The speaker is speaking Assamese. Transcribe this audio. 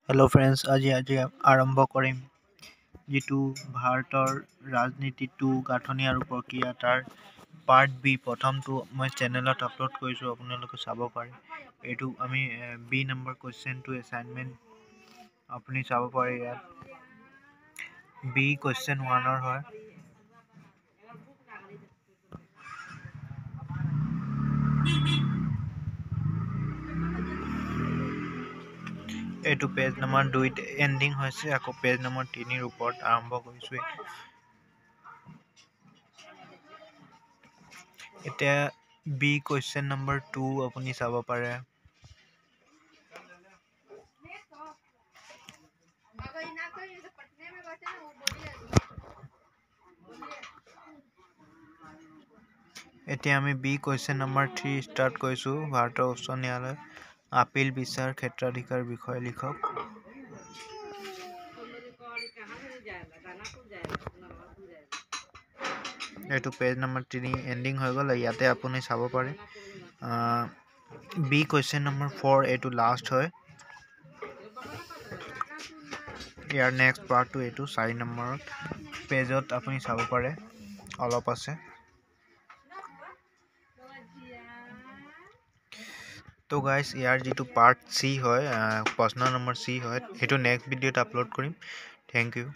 हेलो फ्रेंड्स আজি আৰম্ভ কৰিম যেটো ভাৰতৰ ৰাজনীতিটো গাঁথনি আৰু প্ৰক্ৰিয়া তাৰ পাৰ্ট বি প্ৰথমটো মই চেনেলত আপলোড কৰিছো আপোনালোকে চাব পাৰে এটো আমি বি নম্বৰ কোৱেশ্চনটো এসাইনমেন্ট আপুনি চাব পাৰে ইয়াত বি কোৱেশ্চন 1 ৰ হয় এটো পেজ নম্বৰ 2 তে এন্ডিং হৈছে আকৌ পেজ নম্বৰ 3 ৰ ওপৰত আৰম্ভ কৰিছো এতিয়া বি কোৱেশ্চন নম্বৰ 2 আপুনি চাব পাৰে এতিয়া আমি বি কোৱেশ্চন নম্বৰ 3 স্টাर्ट কৰিছো ভাৰতৰ উচ্চ ন্যায়ালয় আপিল বিচাৰ ক্ষেত্ৰাধিকাৰ বিষয় লিখক এটো পেজ নম্বৰ 3 এন্ডিং হৈ গল ইয়াতে আপুনি চাব পাৰে বি কোৱেশ্চন নম্বৰ 4 এটো লাষ্ট হয় ইয়াৰ নেক্সট পাৰ্ট টু এটো 4 নম্বৰ পেজত আপুনি চাব পাৰে অলপ আছে তো গাইস ইয়াৰ যেটো পাৰ্ট সি হয় প্ৰশ্ন নম্বৰ সি হয় এটো নেক্সট ভিডিওত আপলোড কৰিম থ্যাংক ইউ